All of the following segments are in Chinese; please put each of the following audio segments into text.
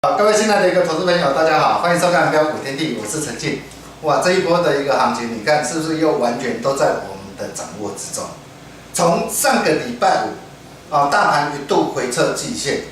好，各位亲爱的一个投资朋友，大家好，欢迎收看标股天地，我是陈进。哇，这一波的一个行情，你看是不是又完全都在我们的掌握之中？从上个礼拜五，大盘一度回测季线，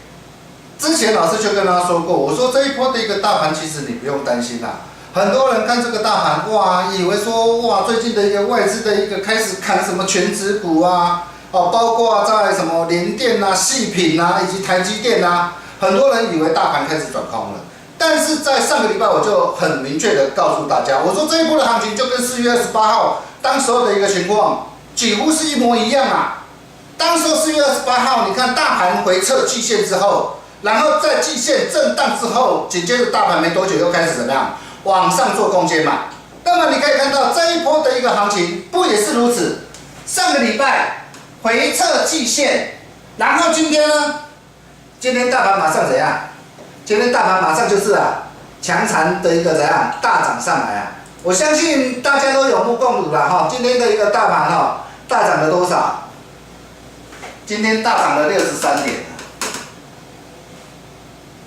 之前老师就跟大家说过，我说这一波的一个大盘，其实你不用担心啦。很多人看这个大盘，哇，以为说哇，最近的一个外资的一个开始砍什么全指股啊，包括在什么联电啊、细品啊，以及台积电啊。很多人以为大盘开始转空了，但是在上个礼拜我就很明确的告诉大家，我说这一波的行情就跟4月28号当时候的一个情况几乎是一模一样啊。当时候4月28号，你看大盘回测季线之后，然后在季线震荡之后，紧接着大盘没多久又开始怎么样往上做攻坚嘛。那么你可以看到这一波的一个行情不也是如此？上个礼拜回测季线，然后今天呢？今天大盘马上怎样？今天大盘马上就是强弹的一个怎样大涨上来啊！我相信大家都有目共睹了哈。今天的一个大盘大涨了多少？今天大涨了63点。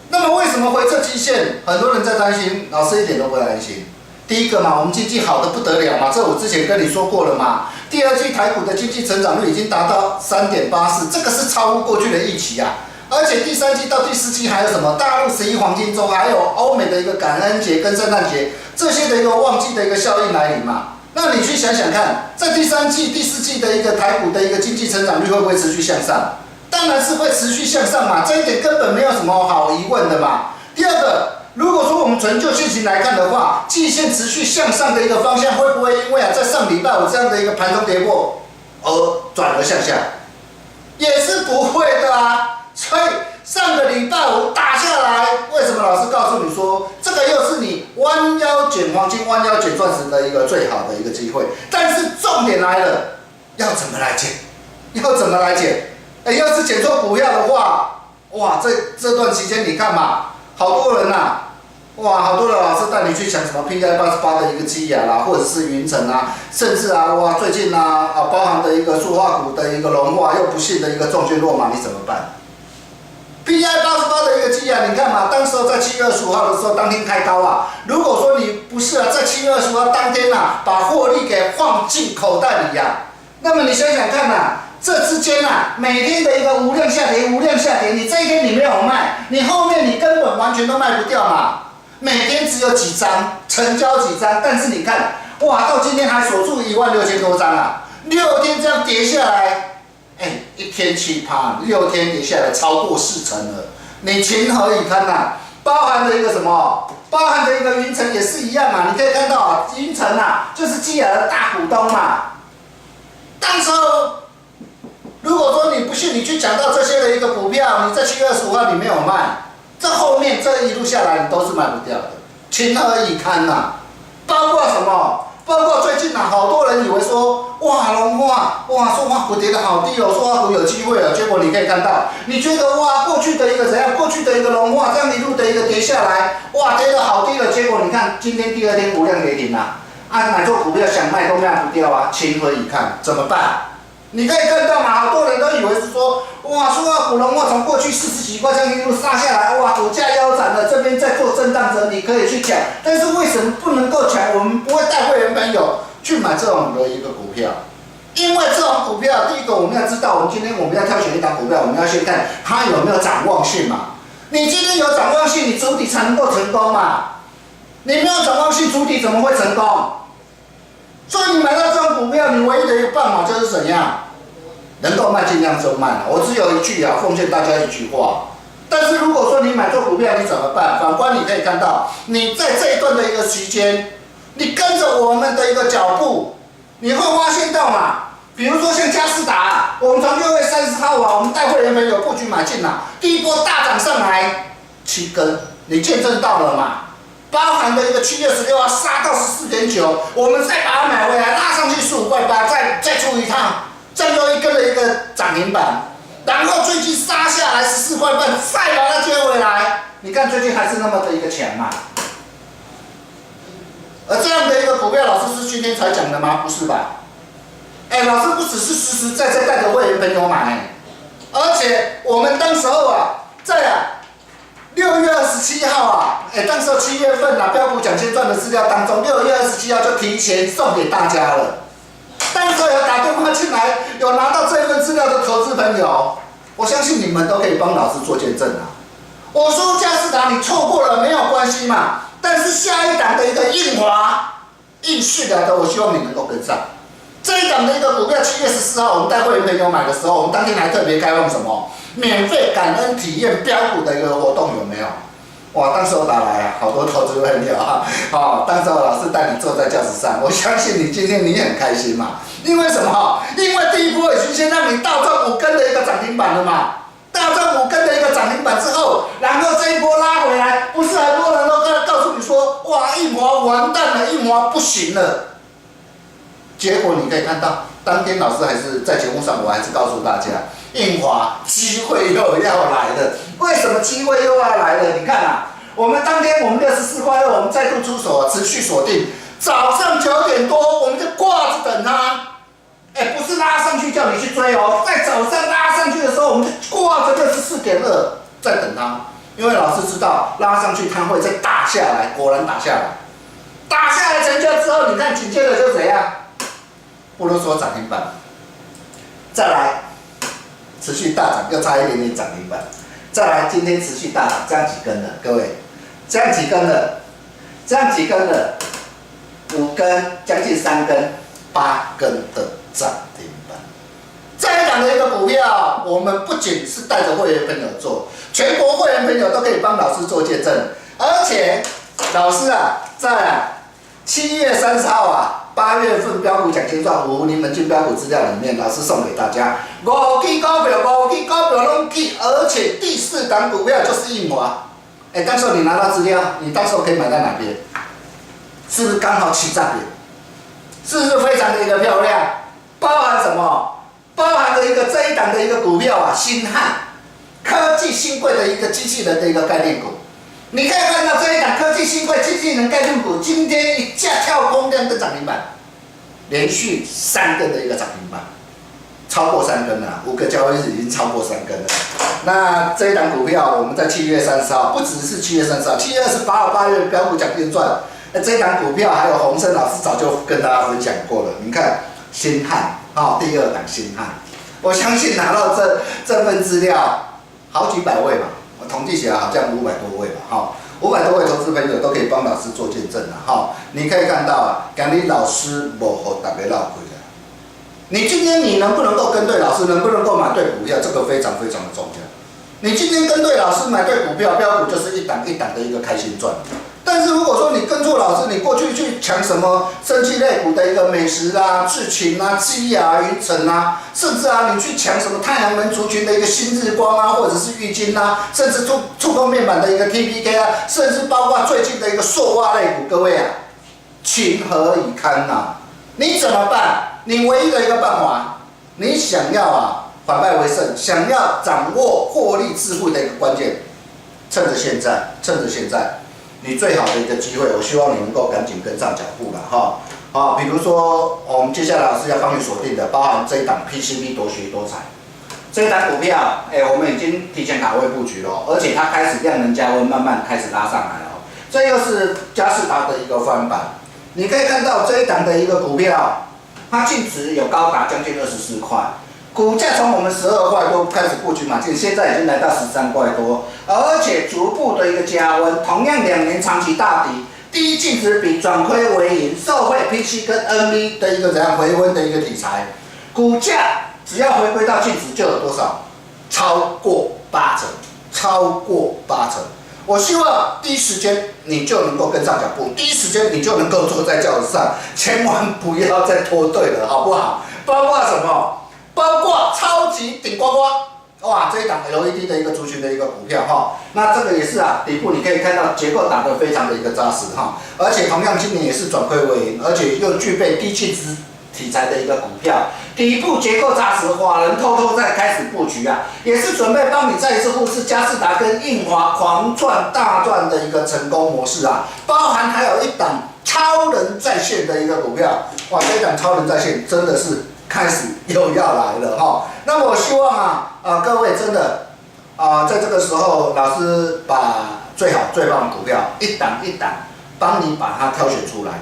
那么为什么回测季线？很多人在担心，老师一点都不担心。第一个嘛，我们经济好得不得了嘛，这我之前跟你说过了嘛。第二季台股的经济成长率已经达到3.84%，这个是超乎过去的预期啊。而且第3季到第4季还有什么？大陆11黄金周，还有欧美的一个感恩节跟圣诞节这些的一个旺季的一个效应来临嘛。那你去想想看，在第3季、第4季的一个台股的一个经济成长率会不会持续向上？当然是会持续向上嘛，这一点根本没有什么好疑问的嘛。第二个，如果说我们纯就现行来看的话，季线持续向上的一个方向，会不会因为在上礼拜五这样的一个盘中跌破而转而向下？也是不会的啊。所以上个礼拜五打下来，为什么老师告诉你说，这个又是你弯腰捡黄金、弯腰捡钻石的一个最好的一个机会？但是重点来了，要怎么来捡？要怎么来捡？要是捡错股票的话，哇，这段期间你看嘛，好多人哇，好多的老师带你去抢什么 PI88的一个基亚啦，或者是云层啊，甚至哇，最近包含的一个塑化股的一个融化，又不幸的一个重军落马，你怎么办？PI88的一个基亚，你看嘛，当时候在7月25号的时候，当天开高啊。如果说你不是在7月25号当天把获利给放进口袋里那么你想想看这之间每天的一个无量下跌，无量下跌，你这一天你没有卖，你后面你根本完全都卖不掉嘛。每天只有几张，成交几张，但是你看，哇，到今天还锁住16000多张6天这样跌下来。一天7%，6天跌下来超过40%了，你情何以堪包含的一个什么？包含的一个云层也是一样你可以看到云层就是基亚的大股东嘛。当时候，如果说你不信，你去讲到这些的一个股票，你在7月25号你没有卖，这后面这一路下来你都是卖不掉的，情何以堪包括什么？包括最近好多人以为说，哇，融化，哇，塑化股跌得好低塑化股有机会了。结果你可以看到，你觉得哇，过去的一个怎样？过去的一个融化，这样一路的一个跌下来，哇，跌得好低了。结果你看，今天第2天无量跌停买做股票想卖都卖不掉情何以堪？怎么办？你可以看到好多人都以为是说，哇，塑化股融化从过去40几块这样一路杀下来，哇，股价腰斩了，这边在做震荡者，你可以去抢。但是为什么不能够抢？我们不会带会员朋友去买这种的一个股票，因为这种股票，第一个我们要知道，今天我们要挑选一档股票，我们要先看它有没有展望性嘛。你今天有展望性，你主体才能够成功嘛。你没有展望性，主体怎么会成功？所以你买到这种股票，你唯一的一个办法就是怎样？能够卖尽量就卖我只有一句奉劝大家一句话。但是如果说你买错股票，你怎么办？反观你可以看到，你在这一段的一个时间，你跟着我们的一个脚步，你会发现到比如说像佳士达我们从6月30号我们带会员朋友布局买进第一波大涨上来7根，你见证到了嘛？包含的一个7月16号杀到14.9，我们再把它买回来，拉上去15.8块，再出一趟，这样又一根的一个涨停板，然后最近杀下来14.5块，再把它接回来，你看最近还是那么的一个强而这样的一个股票，老师是今天才讲的吗？不是吧？老师不只是实实在在带着会员朋友买，而且我们当时候在6月27号啊，当时7月份啊，标股奖金赚的资料当中，6月27号就提前送给大家了。但是有打电话进来，有拿到这份资料的投资朋友，我相信你们都可以帮老师做见证啊。我说佳士达你错过了没有关系嘛，但是下一档的一个印华、印续的，我希望你能够跟上。这一档的一个股票，7月14号我们带会员朋友买的时候，我们当天还特别开放什么？免费感恩体验标股的一个活动有没有？哇，当时我打来啊，好多投资朋友啊，当时我老师带你坐在轿子上，我相信你今天你也很开心嘛。因为什么？因为第一波已经先让你倒赚5根的一个涨停板了嘛。倒赚5根的一个涨停板之后，然后这一波拉回来，不是很多人都告诉你说，哇，印华完蛋了，印华不行了。结果你可以看到，当天老师还是在节目上，我还是告诉大家，印华机会又要来了。为什么机会又要来了？你看啊，我们当天我们64块2，我们再度出手，持续锁定，早上9点多我们就挂着等它。不是拉上去叫你去追哦，在早上拉上去的时候，我们就挂着64.2在等它，因为老师知道拉上去它会再打下来，果然打下来，打下来成交之后，你看紧接着就怎样？不如说涨停板，再来持续大涨，又差一点点涨停板，再来今天持续大涨，这样几根了？各位，这样几根了？这样几根了？5根，将近3根，8根的涨停板。这一档的一个股票，我们不仅是带着会员朋友做，全国会员朋友都可以帮老师做见证，而且老师啊，在7月30号啊。8月份标股奖金赚5名门进标股资料里面，老师送给大家5支股票，5支股票拢记，而且第4档股票就是印华。到时候你拿到资料，你到时候可以买在哪边？是不是刚好起涨点？是不是非常的一个漂亮？包含什么？包含的一个这一档的一个股票啊，新汉科技新贵的一个机器人的一个概念股。你可以看到这一档科技新贵机器人概念股，今天一价跳空2根涨停板，连续3根的一个涨停板，超过3根了，5个交易日已经超过3根了。那这一档股票，我们在7月30号，不只是7月30号，7月28号8月标股奖金赚，这一档股票还有洪生老师早就跟大家分享过了。你看新汉第2档新汉，我相信拿到这份资料，好几百位吧。我统计起来好像500多位吧，500多位投资朋友都可以帮老师做见证了你可以看到啊，今日老师无和大家绕开的。你今天你能不能够跟对老师，能不能够买对股票，这个非常非常的重要。你今天跟对老师买对股票，标股就是一档一档的一个开心赚。但是如果说你跟错老师，你过去去抢什么生技类股的一个美食啊、智勤啊、基亚、云城啊，甚至你去抢什么太阳能族群的一个新日光啊，或者是玉晶啊，甚至触控面板的一个 TPK 啊，甚至包括最近的一个塑化类股，各位啊，情何以堪你怎么办？你唯一的一个办法，你想要反败为胜，想要掌握获利致富的一个关键，趁着现在。你最好的一个机会，我希望你能够赶紧跟上脚步了比如说，我们接下来老师要帮你锁定的，包含这一档 PCB 多学多彩，这一档股票，我们已经提前卡位布局了，而且它开始量能加温，慢慢开始拉上来了。这又是佳士达的一个翻版，你可以看到这一档的一个股票，它净值有高达将近24块。股价从我们12块多开始布局买进，现在已经来到13块多，而且逐步的一个加温，同样2年长期大底，第一净值比，转亏为盈，受惠 PC 跟 NV 的一个怎样回温的一个题材，股价只要回归到净值就有多少？超过8成，我希望第一时间你就能够跟上脚步，第一时间你就能够坐在轿子上，千万不要再拖队了，好不好？包括什么？包括超级顶呱呱，哇，这一档 LED 的一个族群的一个股票那这个也是底部你可以看到结构打得非常的一个扎实而且同样今年也是转亏为盈，而且又具备低净值题材的一个股票，底部结构扎实，法人偷偷在开始布局也是准备帮你再一次复制佳士达跟印华狂赚大赚的一个成功模式包含还有一档超人在线的一个股票，哇，这一档超人在线真的是开始又要来了那我希望各位真的在这个时候，老师把最好最棒的股票一档一档帮你把它挑选出来，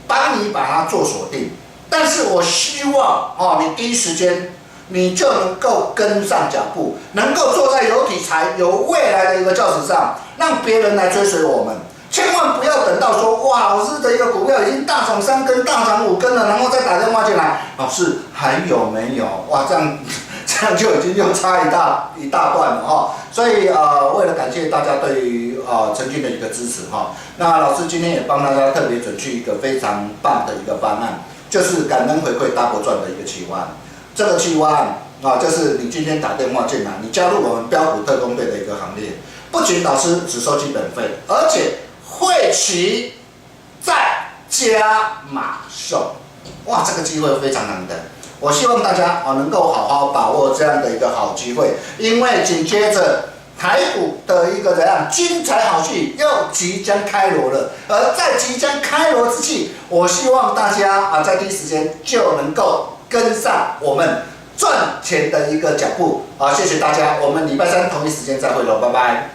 帮你把它做锁定。但是我希望你第一时间你就能够跟上脚步，能够坐在有题材、有未来的一个教室上，让别人来追随我们。千万不要等到说哇，老师的一个股票已经大涨3根、大涨5根了，然后再打电话进来，老师还有没有？哇，这样就已经又差一大段了所以为了感谢大家对于曾经的一个支持那老师今天也帮大家特别准备一个非常棒的一个方案，就是感恩回馈 Double 赚的一个企划案。这个企划案就是你今天打电话进来，你加入我们标股特工队的一个行列，不仅老师只收基本费，而且会期再加码送，哇，这个机会非常难得。我希望大家能够好好把握这样的一个好机会，因为紧接着台股的一个怎样精彩好戏又即将开锣了。而在即将开锣之际，我希望大家在第一时间就能够跟上我们赚钱的一个脚步谢谢大家，我们礼拜3同一时间再会喽，拜拜。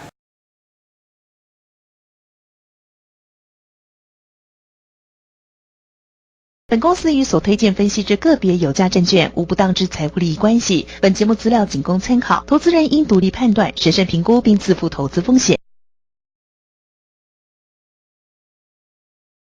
本公司与所推荐分析之个别有价证券无不当之财务利益关系。本节目资料仅供参考，投资人应独立判断、审慎评估并自负投资风险。